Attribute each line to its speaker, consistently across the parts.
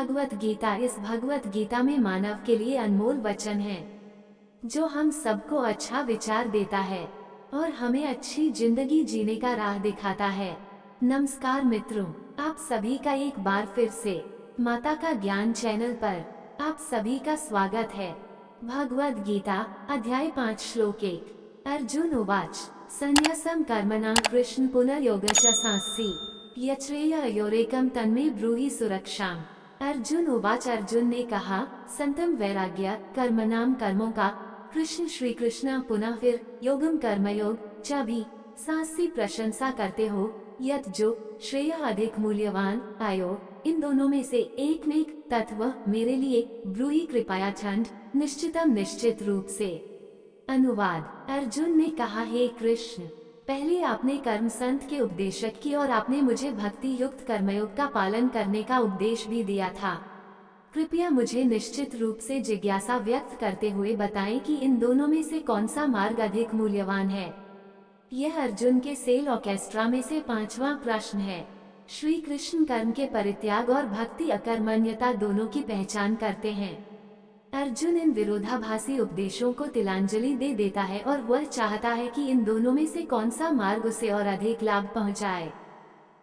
Speaker 1: भगवत गीता। इस भगवत गीता में मानव के लिए अनमोल वचन है जो हम सबको अच्छा विचार देता है और हमें अच्छी जिंदगी जीने का राह दिखाता है। नमस्कार मित्रों, आप सभी का एक बार फिर से माता का ज्ञान चैनल पर आप सभी का स्वागत है। भगवद गीता अध्याय 5 श्लोक 1। अर्जुन उवाच संन्यासं कर्मणां कृष्ण पुनर्योगश्च सांसि यच्छ्रेय योरेकम तन्मे ब्रूहि सुरक्षाम। अर्जुन उवाच, अर्जुन ने कहा, संतम वैराग्य कर्मणाम कर्मों का, कृष्ण श्री कृष्ण पुनः फिर योगम कर्मयोग च भी सांसी प्रशंसा करते हो, यत जो श्रेय अधिक मूल्यवान आयो, इन दोनों में से एक में तत्व मेरे लिए ब्रूहि कृपया छंद निश्चितम निश्चित रूप से। अनुवाद। अर्जुन ने कहा, हे कृष्ण, पहले आपने कर्म संत के उपदेशक की और आपने मुझे भक्ति युक्त कर्मयोग का पालन करने का उपदेश भी दिया था। कृपया मुझे निश्चित रूप से जिज्ञासा व्यक्त करते हुए बताएं कि इन दोनों में से कौन सा मार्ग अधिक मूल्यवान है। यह अर्जुन के सेल ऑर्केस्ट्रा में से 5वां प्रश्न है। श्री कृष्ण कर्म के परित्याग और भक्ति अकर्मण्यता दोनों की पहचान करते हैं। अर्जुन इन विरोधाभासी उपदेशों को तिलांजलि दे देता है और वह चाहता है कि इन दोनों में से कौन सा मार्ग उसे और अधिक लाभ पहुंचाए।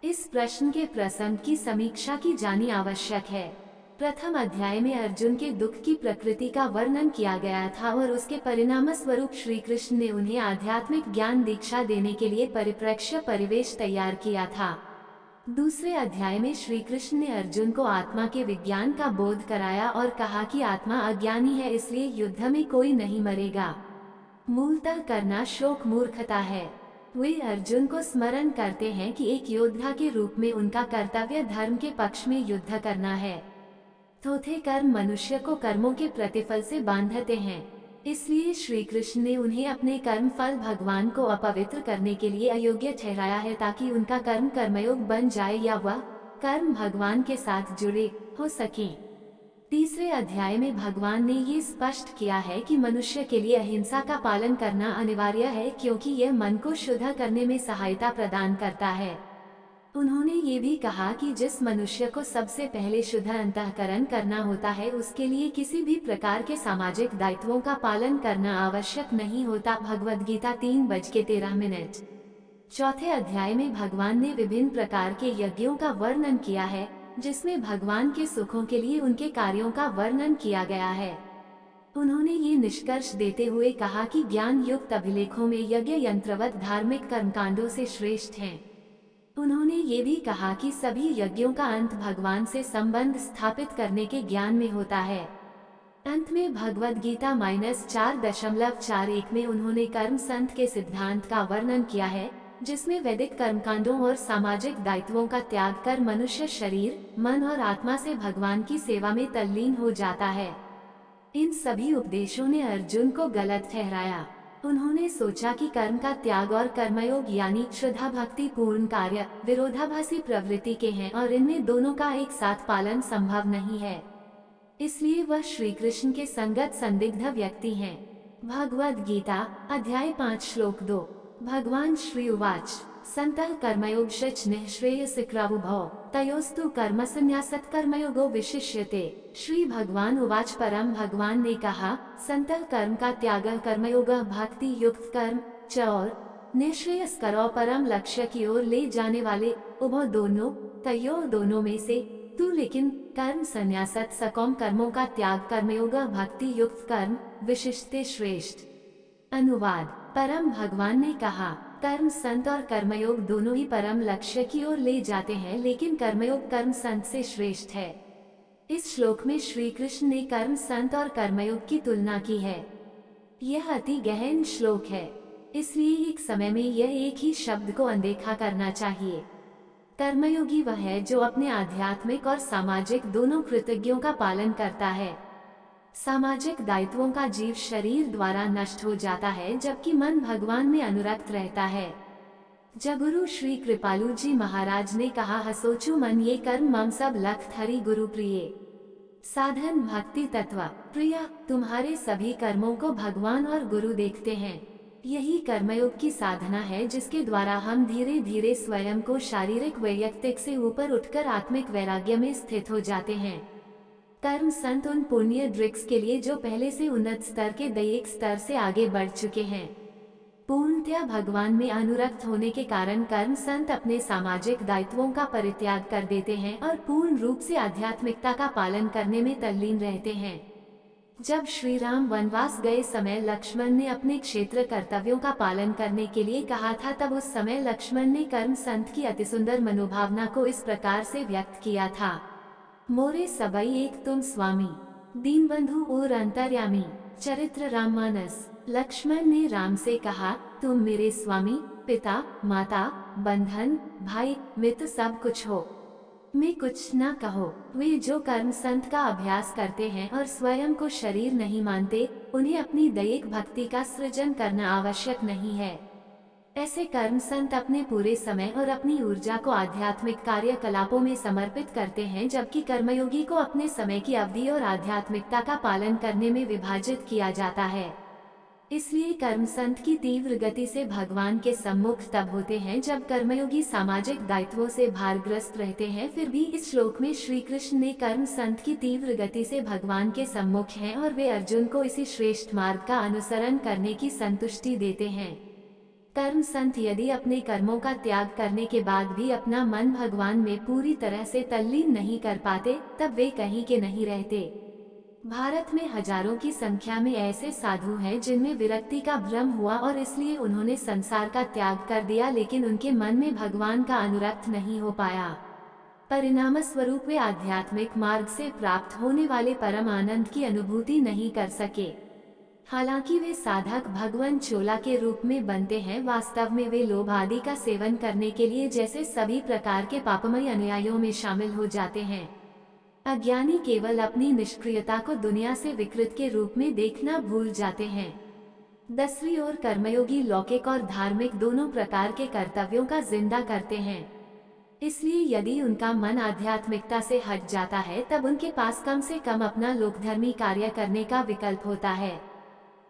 Speaker 1: इस प्रश्न के प्रसंग की समीक्षा की जानी आवश्यक है। प्रथम अध्याय में अर्जुन के दुख की प्रकृति का वर्णन किया गया था और उसके परिणाम स्वरूप श्री कृष्ण ने उन्हें आध्यात्मिक ज्ञान दीक्षा देने के लिए परिप्रेक्ष्य परिवेश तैयार किया था। दूसरे अध्याय में श्री कृष्ण ने अर्जुन को आत्मा के विज्ञान का बोध कराया और कहा कि आत्मा अज्ञानी है, इसलिए युद्ध में कोई नहीं मरेगा। मूलतः करना शोक मूर्खता है। वे अर्जुन को स्मरण करते हैं कि एक योद्धा के रूप में उनका कर्तव्य धर्म के पक्ष में युद्ध करना है। थोथे कर्म मनुष्य को कर्मों के प्रतिफल से बांधते हैं, इसलिए श्री कृष्ण ने उन्हें अपने कर्म फल भगवान को अपवित्र करने के लिए अयोग्य ठहराया है, ताकि उनका कर्म कर्मयोग बन जाए या वह कर्म भगवान के साथ जुड़े हो सके। तीसरे अध्याय में भगवान ने ये स्पष्ट किया है कि मनुष्य के लिए अहिंसा का पालन करना अनिवार्य है, क्योंकि यह मन को शुद्ध करने में सहायता प्रदान करता है। उन्होंने ये भी कहा कि जिस मनुष्य को सबसे पहले शुद्ध अंतःकरण करना होता है, उसके लिए किसी भी प्रकार के सामाजिक दायित्वों का पालन करना आवश्यक नहीं होता। भगवद गीता 3:13। चौथे अध्याय में भगवान ने विभिन्न प्रकार के यज्ञों का वर्णन किया है, जिसमें भगवान के सुखों के लिए उनके कार्यों का वर्णन किया गया है। उन्होंने ये निष्कर्ष देते हुए कहा कि ज्ञान युक्त अभिलेखों में यज्ञ यंत्रवत धार्मिक कर्मकांडों से श्रेष्ठ हैं। उन्होंने ये भी कहा कि सभी यज्ञों का अंत भगवान से संबंध स्थापित करने के ज्ञान में होता है। अंत में भगवद गीता -4.41 में उन्होंने कर्म संत के सिद्धांत का वर्णन किया है, जिसमें वैदिक कर्मकांडों और सामाजिक दायित्वों का त्याग कर मनुष्य शरीर, मन और आत्मा से भगवान की सेवा में तल्लीन हो जाता है। इन सभी उपदेशों ने अर्जुन को गलत ठहराया। उन्होंने सोचा कि कर्म का त्याग और कर्मयोग यानी श्रद्धा भक्ति पूर्ण कार्य विरोधाभासी प्रवृत्ति के हैं और इनमें दोनों का एक साथ पालन संभव नहीं है, इसलिए वह श्री कृष्ण के संगत संदिग्ध व्यक्ति हैं। भगवद गीता अध्याय 5 श्लोक 2। भगवान श्री उवाच संतः कर्मयोग शच निःश्रेयसिक्रावुभौ तयोस्तु कर्म संन्यासत् कर्मयोगो विशिष्यते। श्री भगवान उवाच, परम भगवान ने कहा, संतः कर्म का त्याग कर्मयोग भक्ति युक्त कर्म च और निःश्रेयस्करो परम लक्ष्य की ओर ले जाने वाले उभो दोनों तयो दोनों में से तू लेकिन कर्म संन्यासत् सकौम कर्मों का त्याग कर्मयोग भक्ति युक्त कर्म विशिष्टे श्रेष्ठ। अनुवाद। परम भगवान ने कहा, कर्म संत और कर्मयोग दोनों ही परम लक्ष्य की ओर ले जाते हैं, लेकिन कर्मयोग कर्म संत से श्रेष्ठ है। इस श्लोक में श्री कृष्ण ने कर्म संत और कर्मयोग की तुलना की है। यह अति गहन श्लोक है, इसलिए एक समय में यह एक ही शब्द को अनदेखा करना चाहिए। कर्मयोगी वह है जो अपने आध्यात्मिक और सामाजिक दोनों कृतज्ञों का पालन करता है। सामाजिक दायित्वों का जीव शरीर द्वारा नष्ट हो जाता है, जबकि मन भगवान में अनुरक्त रहता है। जगुरु श्री कृपालु जी महाराज ने कहा, हसोचु मन ये कर्म मम सब लख हरि गुरु प्रिय। साधन भक्ति तत्व प्रिया, तुम्हारे सभी कर्मों को भगवान और गुरु देखते हैं। यही कर्मयोग की साधना है, जिसके द्वारा हम धीरे धीरे स्वयं को शारीरिक वैयक्तिक से ऊपर उठकर आत्मिक वैराग्य में स्थित हो जाते हैं। कर्म संत उन पुण्य ड्रिक्स के लिए जो पहले से उन्नत स्तर के दैहिक स्तर से आगे बढ़ चुके हैं। पूर्णतया भगवान में अनुरक्त होने के कारण कर्म संत अपने सामाजिक दायित्वों का परित्याग कर देते हैं और पूर्ण रूप से आध्यात्मिकता का पालन करने में तल्लीन रहते हैं। जब श्री राम वनवास गए समय लक्ष्मण ने अपने क्षेत्र कर्तव्यों का पालन करने के लिए कहा था, तब उस समय लक्ष्मण ने कर्म संत की अतिसुंदर मनोभावना को इस प्रकार से व्यक्त किया था। मोरे सबई एक तुम स्वामी, दीनबंधु और अंतर्यामी। चरित्र राममानस। लक्ष्मण ने राम से कहा, तुम मेरे स्वामी, पिता, माता, बंधन, भाई, मित्र सब कुछ हो, मैं कुछ न कहो। वे जो कर्म संत का अभ्यास करते हैं और स्वयं को शरीर नहीं मानते, उन्हें अपनी दैहिक भक्ति का सृजन करना आवश्यक नहीं है। ऐसे कर्म संत अपने पूरे समय और अपनी ऊर्जा को आध्यात्मिक कार्यकलापों में समर्पित करते हैं, जबकि कर्मयोगी को अपने समय की अवधि और आध्यात्मिकता का पालन करने में विभाजित किया जाता है। इसलिए कर्म संत की तीव्र गति से भगवान के सम्मुख तब होते हैं जब कर्मयोगी सामाजिक दायित्वों से भारग्रस्त रहते हैं। फिर भी इस श्लोक में श्री कृष्ण ने कर्म संत की तीव्र गति से भगवान के सम्मुख हैं और वे अर्जुन को इसी श्रेष्ठ मार्ग का अनुसरण करने की संतुष्टि देते हैं। कर्म संत यदि अपने कर्मों का त्याग करने के बाद भी अपना मन भगवान में पूरी तरह से तल्लीन नहीं कर पाते, तब वे कहीं के नहीं रहते। भारत में हजारों की संख्या में ऐसे साधु हैं जिनमें विरक्ति का भ्रम हुआ और इसलिए उन्होंने संसार का त्याग कर दिया, लेकिन उनके मन में भगवान का अनुरक्त नहीं हो पाया। परिणाम स्वरूप वे आध्यात्मिक मार्ग से प्राप्त होने वाले परम आनंद की अनुभूति नहीं कर सके। हालांकि वे साधक भगवान चोला के रूप में बनते हैं, वास्तव में वे लोभ आदि का सेवन करने के लिए जैसे सभी प्रकार के पापमय अनुयायियों में शामिल हो जाते हैं। अज्ञानी केवल अपनी निष्क्रियता को दुनिया से विकृत के रूप में देखना भूल जाते हैं। 10वीं ओर कर्मयोगी लौकिक और धार्मिक दोनों प्रकार के कर्तव्यों का जिंदा करते हैं। इसलिए यदि उनका मन आध्यात्मिकता से हट जाता है, तब उनके पास कम से कम अपना लोकधर्मी कार्य करने का विकल्प होता है।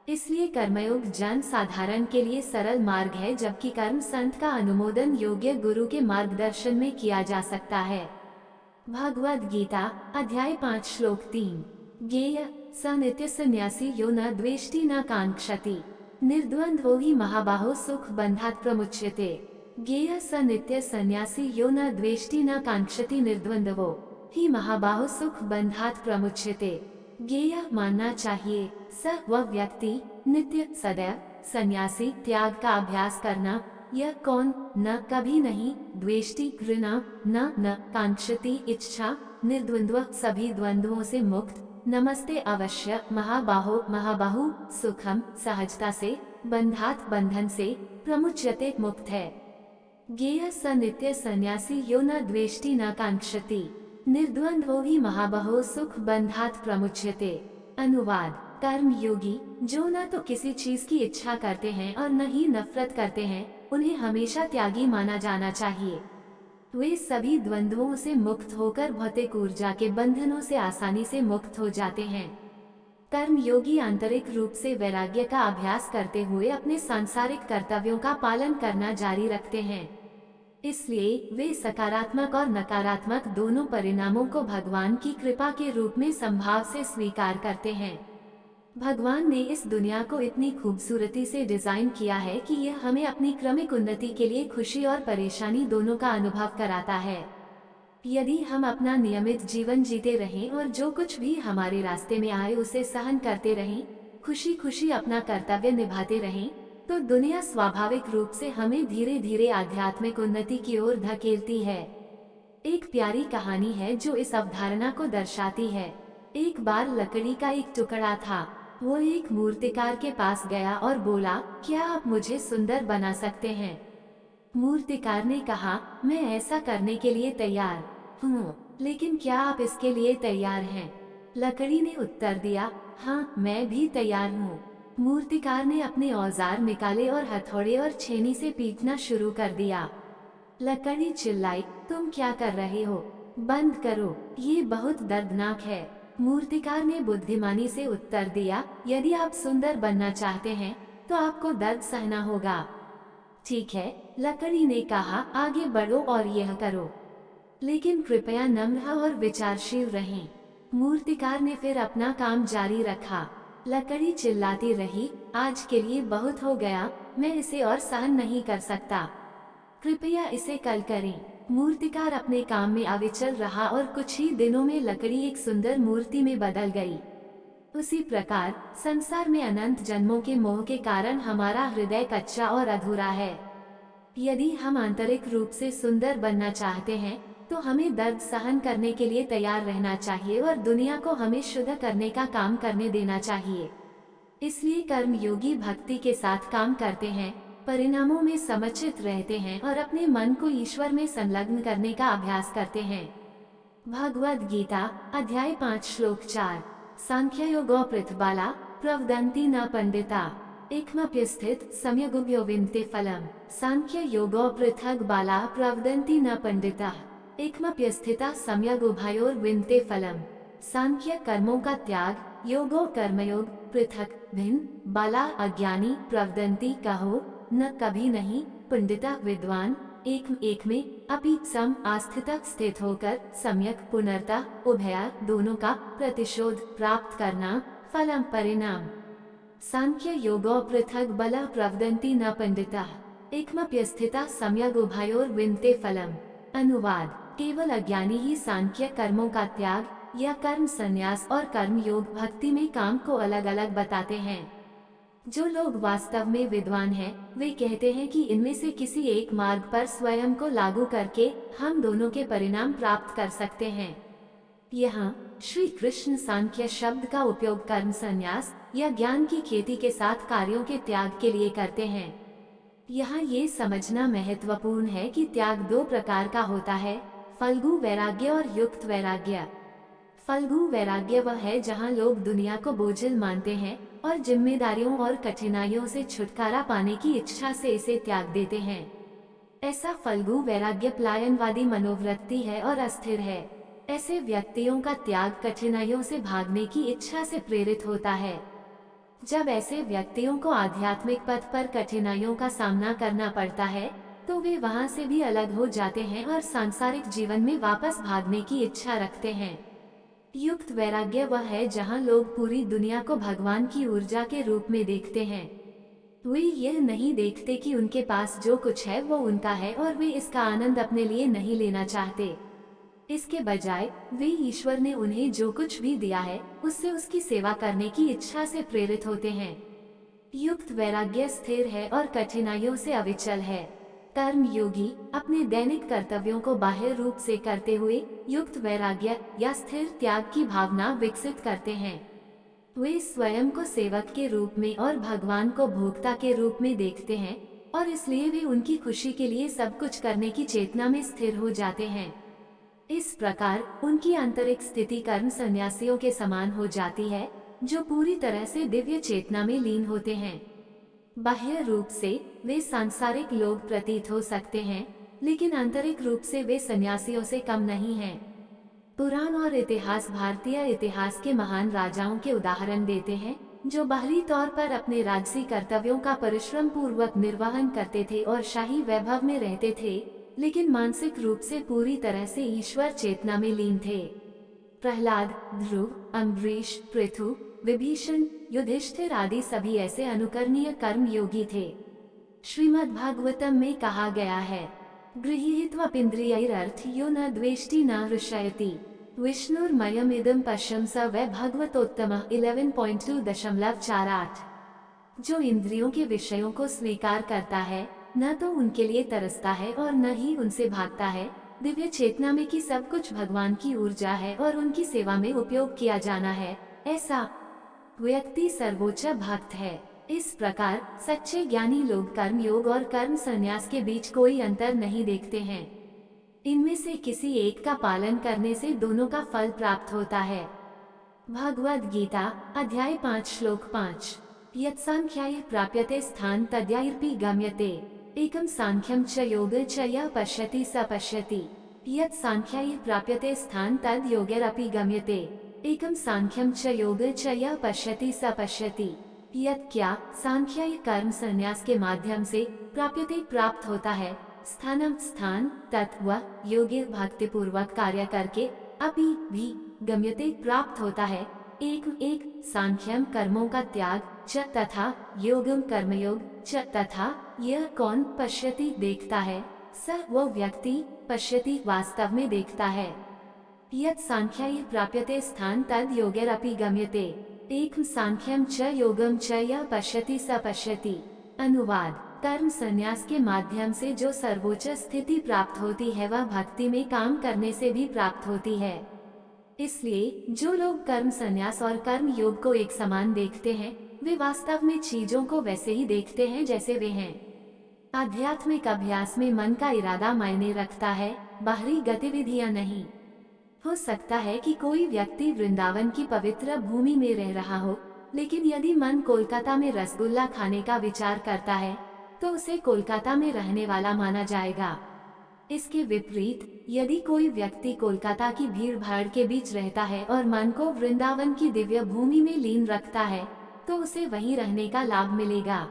Speaker 1: इसलिए कर्मयोग जन साधारण के लिए सरल मार्ग है, जबकि कर्म संत का अनुमोदन योग्य गुरु के मार्गदर्शन में किया जा सकता है। भगवद गीता अध्याय 5 श्लोक 3। ज्ञेय स नित्य संन्यासी यो न द्वेष्टि न कांक्षति, निर्द्वंद्वो हि महाबाहो सुख बंधात् प्रमुच्यते। ज्ञेय स नित्य संन्यासी यो न द्वेष्टि न कांक्षति, निर्द्वंद्वो हि महाबाहो सुख बंधात् प्रमुच्यते। ज्ञेय मानना चाहिए, स वह व्यक्ति, नित्य सदैव, संन्यासी त्याग का अभ्यास करना, यह कौन, न कभी नहीं, द्वेष्टि घृणा, न कांक्षति इच्छा, निर्द्वंद्व सभी द्वंद्वों से मुक्त, नमस्ते अवश्य, महाबाहु सुखम सहजता से, बंधात बंधन से, प्रमुच्यते मुक्त है। ज्ञेय स नित्य संन्यासी यो न द्वेष्टि न कांक्षति, निर्द्वंद्वो हि महाबाहो सुख बंधात प्रमुच्यते। अनुवाद। कर्म योगी जो न तो किसी चीज की इच्छा करते हैं और न ही नफरत करते हैं, उन्हें हमेशा त्यागी माना जाना चाहिए। वे सभी द्वंद्वों से मुक्त होकर भौतिक ऊर्जा के बंधनों से आसानी से मुक्त हो जाते हैं। कर्म योगी आंतरिक रूप से वैराग्य का अभ्यास करते हुए अपने सांसारिक कर्तव्यों का पालन करना जारी रखते हैं। इसलिए वे सकारात्मक और नकारात्मक दोनों परिणामों को भगवान की कृपा के रूप में संभाव से स्वीकार करते हैं। भगवान ने इस दुनिया को इतनी खूबसूरती से डिजाइन किया है कि यह हमें अपनी क्रमिक उन्नति के लिए खुशी और परेशानी दोनों का अनुभव कराता है। यदि हम अपना नियमित जीवन जीते रहें और जो कुछ भी हमारे रास्ते में आए उसे सहन करते रहें, खुशी खुशी अपना कर्तव्य निभाते रहें, तो दुनिया स्वाभाविक रूप से हमें धीरे धीरे आध्यात्मिक उन्नति की ओर धकेलती है। एक प्यारी कहानी है जो इस अवधारणा को दर्शाती है। एक बार लकड़ी का एक टुकड़ा था। वो एक मूर्तिकार के पास गया और बोला, क्या आप मुझे सुंदर बना सकते हैं? मूर्तिकार ने कहा, मैं ऐसा करने के लिए तैयार हूँ, लेकिन क्या आप इसके लिए तैयार हैं? लकड़ी ने उत्तर दिया, हाँ मैं भी तैयार हूँ। मूर्तिकार ने अपने औजार निकाले और हथौड़े और छेनी से पीटना शुरू कर दिया। लकड़ी चिल्लाई, तुम क्या कर रहे हो? बंद करो, ये बहुत दर्दनाक है। मूर्तिकार ने बुद्धिमानी से उत्तर दिया, यदि आप सुंदर बनना चाहते हैं तो आपको दर्द सहना होगा। ठीक है, लकड़ी ने कहा, आगे बढ़ो और यह करो, लेकिन कृपया नम्र और विचारशील रहें। मूर्तिकार ने फिर अपना काम जारी रखा। लकड़ी चिल्लाती रही, आज के लिए बहुत हो गया, मैं इसे और सहन नहीं कर सकता, कृपया इसे कल करें। मूर्तिकार अपने काम में अविचल रहा और कुछ ही दिनों में लकड़ी एक सुंदर मूर्ति में बदल गई। उसी प्रकार संसार में अनंत जन्मों के मोह के कारण हमारा हृदय कच्चा और अधूरा है। यदि हम आंतरिक रूप से सुंदर बनना चाहते हैं तो हमें दर्द सहन करने के लिए तैयार रहना चाहिए और दुनिया को हमें शुद्ध करने का काम करने देना चाहिए। इसलिए कर्म योगी भक्ति के साथ काम करते हैं, परिणामों में समचित रहते हैं और अपने मन को ईश्वर में संलग्न करने का अभ्यास करते हैं। भगवद गीता अध्याय 5 श्लोक 4। सांख्य योगो पृथबाला प्रवदन्ति न पंडिता एकमप्यस्थित सम्यगुभ्यो विन्ते फलम। सांख्य योगो पृथक बाला प्रवदन्ति न पंडिता एकमप्यस्थिता सम्यगुभयोर विन्ते फलम। सांख्य कर्मों का त्याग, योगो कर्मयोग, पृथक भिन्न, बाला अज्ञानी, प्रवदन्ति कहो न कभी नहीं, पंडिता विद्वान, एक में, अपि सम आस्थितक स्थित होकर, सम्यक पुनर्ता उभया दोनों का प्रतिशोध प्राप्त करना, फलम परिणाम। सांख्य योगो पृथक बला प्रवदन्ति न पंडिता एकमप्यस्थिता सम्यग उभयोर विन्ते फलम। अनुवाद: केवल अज्ञानी ही सांख्य कर्मों का त्याग या कर्म संन्यास और कर्म योग भक्ति में काम को अलग अलग बताते हैं। जो लोग वास्तव में विद्वान हैं, वे कहते हैं कि इनमें से किसी एक मार्ग पर स्वयं को लागू करके हम दोनों के परिणाम प्राप्त कर सकते हैं। यहाँ श्री कृष्ण सांख्य शब्द का उपयोग कर्म संन्यास या ज्ञान की खेती के साथ कार्यों के त्याग के लिए करते हैं। यहाँ ये समझना महत्वपूर्ण है कि त्याग दो प्रकार का होता है, फल्गु वैराग्य और युक्त वैराग्य। फल्गु वैराग्य वह है जहाँ लोग दुनिया को बोझिल मानते हैं और जिम्मेदारियों और कठिनाइयों से छुटकारा पाने की इच्छा से इसे त्याग देते हैं। ऐसा फल्गु वैराग्य पलायनवादी मनोवृत्ति है और अस्थिर है। ऐसे व्यक्तियों का त्याग कठिनाइयों से भागने की इच्छा से प्रेरित होता है। जब ऐसे व्यक्तियों को आध्यात्मिक पथ पर कठिनाइयों का सामना करना पड़ता है तो वे वहां से भी अलग हो जाते हैं और सांसारिक जीवन में वापस भागने की इच्छा रखते हैं। युक्त वैराग्य वह है जहां लोग पूरी दुनिया को भगवान की ऊर्जा के रूप में देखते हैं। वे यह नहीं देखते कि उनके पास जो कुछ है वो उनका है और वे इसका आनंद अपने लिए नहीं लेना चाहते। इसके बजाय वे ईश्वर ने उन्हें जो कुछ भी दिया है उससे उसकी सेवा करने की इच्छा से प्रेरित होते हैं। युक्त वैराग्य स्थिर है और कठिनाइयों से अविचल है। कर्म योगी अपने दैनिक कर्तव्यों को बाह्य रूप से करते हुए युक्त वैराग्य या स्थिर त्याग की भावना विकसित करते हैं। वे स्वयं को सेवक के रूप में और भगवान को भोक्ता के रूप में देखते हैं और इसलिए वे उनकी खुशी के लिए सब कुछ करने की चेतना में स्थिर हो जाते हैं। इस प्रकार उनकी आंतरिक स्थिति कर्म सन्यासियों के समान हो जाती है, जो पूरी तरह से दिव्य चेतना में लीन होते हैं। बाह्य रूप से वे सांसारिक लोग प्रतीत हो सकते हैं, लेकिन आंतरिक रूप से वे सन्यासियों से कम नहीं हैं। पुराण और इतिहास भारतीय इतिहास के महान राजाओं के उदाहरण देते हैं, जो बाहरी तौर पर अपने राजसी कर्तव्यों का परिश्रम पूर्वक निर्वहन करते थे और शाही वैभव में रहते थे, लेकिन मानसिक रूप से पूरी तरह से ईश्वर चेतना में लीन थे। प्रहलाद, ध्रुव, अम्बरीश, पृथु, विभीषण, युधिष्ठिर आदि सभी ऐसे अनुकरणीय कर्म योगी थे। श्रीमद् भागवतम में कहा गया है, गृहीत्वपिन्द्रियैरर्थ यो न द्वेष्टि न हृष्यति विष्णुर्मयमिदं पश्यं स वै भगवतोत्तमः 11.2.48। जो इंद्रियों के विषयों को स्वीकार करता है, न तो उनके लिए तरसता है और न ही उनसे भागता है, दिव्य चेतना में कि सब कुछ भगवान की ऊर्जा है और उनकी सेवा में उपयोग किया जाना है, ऐसा व्यक्ति सर्वोच्च भक्त है। इस प्रकार सच्चे ज्ञानी लोग कर्म योग और कर्म संन्यास के बीच कोई अंतर नहीं देखते हैं। इनमें से किसी एक का पालन करने से दोनों का फल प्राप्त होता है। भगवद गीता अध्याय 5 श्लोक 5। यत्सांख्याय प्राप्यते स्थान तद्यायर्पि गम्यते एकम सांख्यम च योग च यः पश्यति स पश्यति। यत्सांख्याय प्राप्यते स्थान तद् योगैरपि गम्यते एकम सांख्यम च योग च यः पश्यति स पश्यति। यत् क्या सांख्याय कर्म संन्यास के माध्यम से प्राप्यते प्राप्त होता है, स्थानम स्थान, तत् वह योग्य भक्ति पूर्वक कार्य करके, अपि भी गम्यते प्राप्त होता है। एक सांख्यम कर्मों का त्याग च तथा योगम कर्मयोग च तथा यह कौन पश्यति देखता है, स वो व्यक्ति पश्यति वास्तव में देखता है। यत् सांख्याय प्राप्यते स्थान तद योगैरपि गम्यते। एक सांख्यम च योगम च यह पश्यति स पश्यति। अनुवाद, कर्म संन्यास के माध्यम से जो सर्वोच्च स्थिति प्राप्त होती है वह भक्ति में काम करने से भी प्राप्त होती है। इसलिए जो लोग कर्म संन्यास और कर्म योग को एक समान देखते हैं, वे वास्तव में चीजों को वैसे ही देखते हैं जैसे वे हैं। आध्यात्मिक अभ्यास में मन का इरादा मायने रखता है, बाहरी गतिविधियां नहीं। हो सकता है कि कोई व्यक्ति वृंदावन की पवित्र भूमि में रह रहा हो, लेकिन यदि मन कोलकाता में रसगुल्ला खाने का विचार करता है तो उसे कोलकाता में रहने वाला माना जाएगा। इसके विपरीत, यदि कोई व्यक्ति कोलकाता की भीड़ भाड़ के बीच रहता है और मन को वृंदावन की दिव्य भूमि में लीन रखता है तो उसे वहीं रहने का लाभ मिलेगा।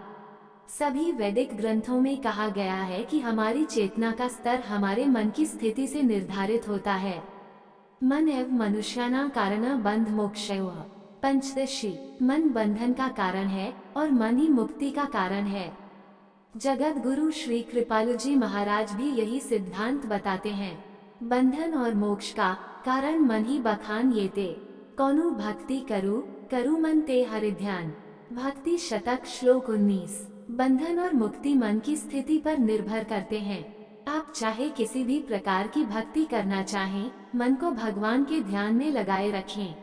Speaker 1: सभी वैदिक ग्रंथों में कहा गया है कि हमारी चेतना का स्तर हमारे मन की स्थिति से निर्धारित होता है। मन एव मनुष्याणां कारणं बंध मोक्षयोः। पंचदशी, मन बंधन का कारण है और मन ही मुक्ति का कारण है। जगत गुरु श्री कृपालु जी महाराज भी यही सिद्धांत बताते हैं। बंधन और मोक्ष का कारण मन ही बखान येते। कौनु भक्ति करु करु मन ते हरि ध्यान। भक्ति शतक श्लोक 19। बंधन और मुक्ति मन की स्थिति पर निर्भर करते हैं। आप चाहे किसी भी प्रकार की भक्ति करना चाहें, मन को भगवान के ध्यान में लगाए रखें।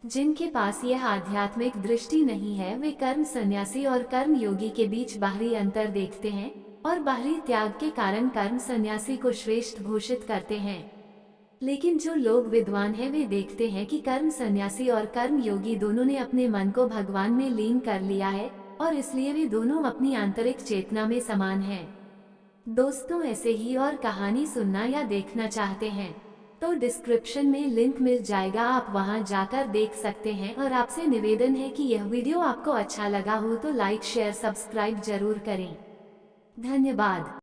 Speaker 1: जिनके पास यह आध्यात्मिक दृष्टि नहीं है, वे कर्म सन्यासी और कर्म योगी के बीच बाहरी अंतर देखते हैं और बाहरी त्याग के कारण कर्म सन्यासी को श्रेष्ठ घोषित करते हैं। लेकिन जो लोग विद्वान हैं, वे देखते हैं कि कर्म सन्यासी और कर्म योगी दोनों ने अपने मन को भगवान में लीन कर लिया है और इसलिए वे दोनों अपनी आंतरिक चेतना में समान हैं। दोस्तों, ऐसे ही और कहानी सुनना या देखना चाहते हैं तो डिस्क्रिप्शन में लिंक मिल जाएगा, आप वहां जाकर देख सकते हैं। और आपसे निवेदन है कि यह वीडियो आपको अच्छा लगा हो तो लाइक शेयर सब्सक्राइब जरूर करें। धन्यवाद।